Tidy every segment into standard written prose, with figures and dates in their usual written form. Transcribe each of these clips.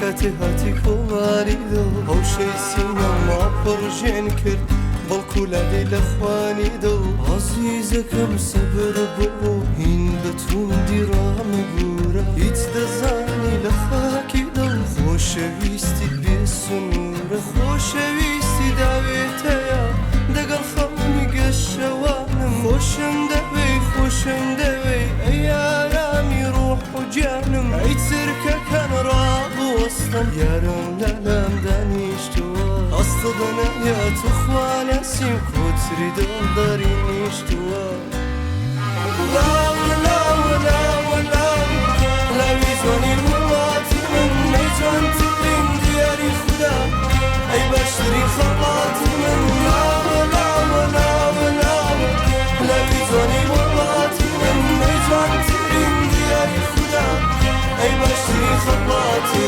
کاتی هاتی کۆڵاری دڵ هەوشەی سینەم ماپەڕژێن کرد بەڵکو لادەی لە خوانی دڵ عەزیزەکەم سەبر بۆ هین بە توندی ڕامەبورە هیچ دەزانی لە خاکی دڵ خۆشەویستیت بێ سنوورە خۆشەویستی داوێتەیە دەگەڵ خەڵمی گەشەوانم خۆشم دەوێی ئەی ئارامی ڕوح و جانم ئەی چرکەکان ڕابوەستم یارم لەلام دانیشتووە ئەستە نەیە تو خوانەسیم کۆتری دڵداری نیشتووە لاوی جوانی وڵاتی من ئەی جوانترین دیاری خوددا ئەی باشترین خەڵاتی من لاوی جوانی وڵاتی من ئەی جوانترین دیاری خوددا ئەی باشترین خەڵاتی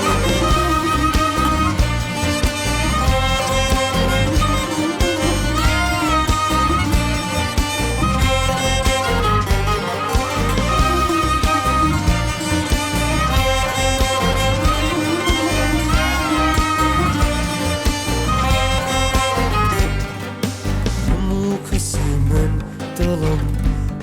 من دڵم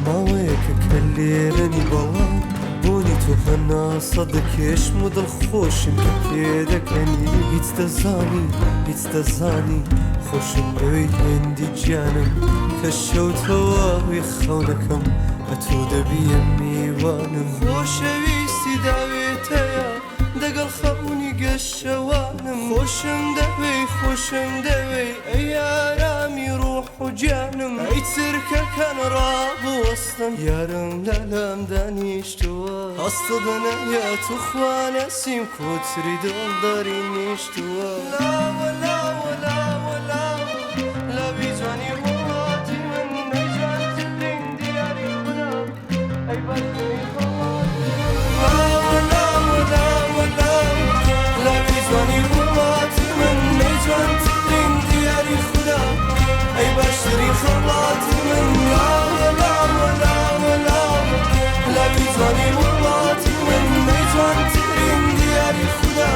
ماوەیەکە کە لێرەنی بەڵام بۆنی تۆ هەنا سەدەکێشم و دڵخۆشم کە پێدەکەنی هیچ دەزانی خۆشم لەوەی هێندی گیانم کە شەوتەوەی خەونەکەم ئەتۆ دەبیە میوانم خۆشەویستی داوێتەیە دەگەڵ خەونی گەشەوانم خۆشم دەوێی ئەی ئارامی ڕوح و جانم ئەی چرکەکان ڕابوەستم یارم لەلام دانیشتووە هەستە دەنەیە تو خوانەسیم کۆتری دڵداری نیشتووە لاوی جوانی وڵاتی من ئەی جوانترین دیاری خوددا ئەی باشترین خەڵاتی لاوی جوانی وڵاتی من ئەی جوانترین دیاری خوددا ئەی باشترین خەڵاتی من لاوی جوانی وڵاتی من ئەی جوانترین دیاری خوددا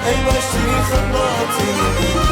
ئەی باشترین خەڵاتی من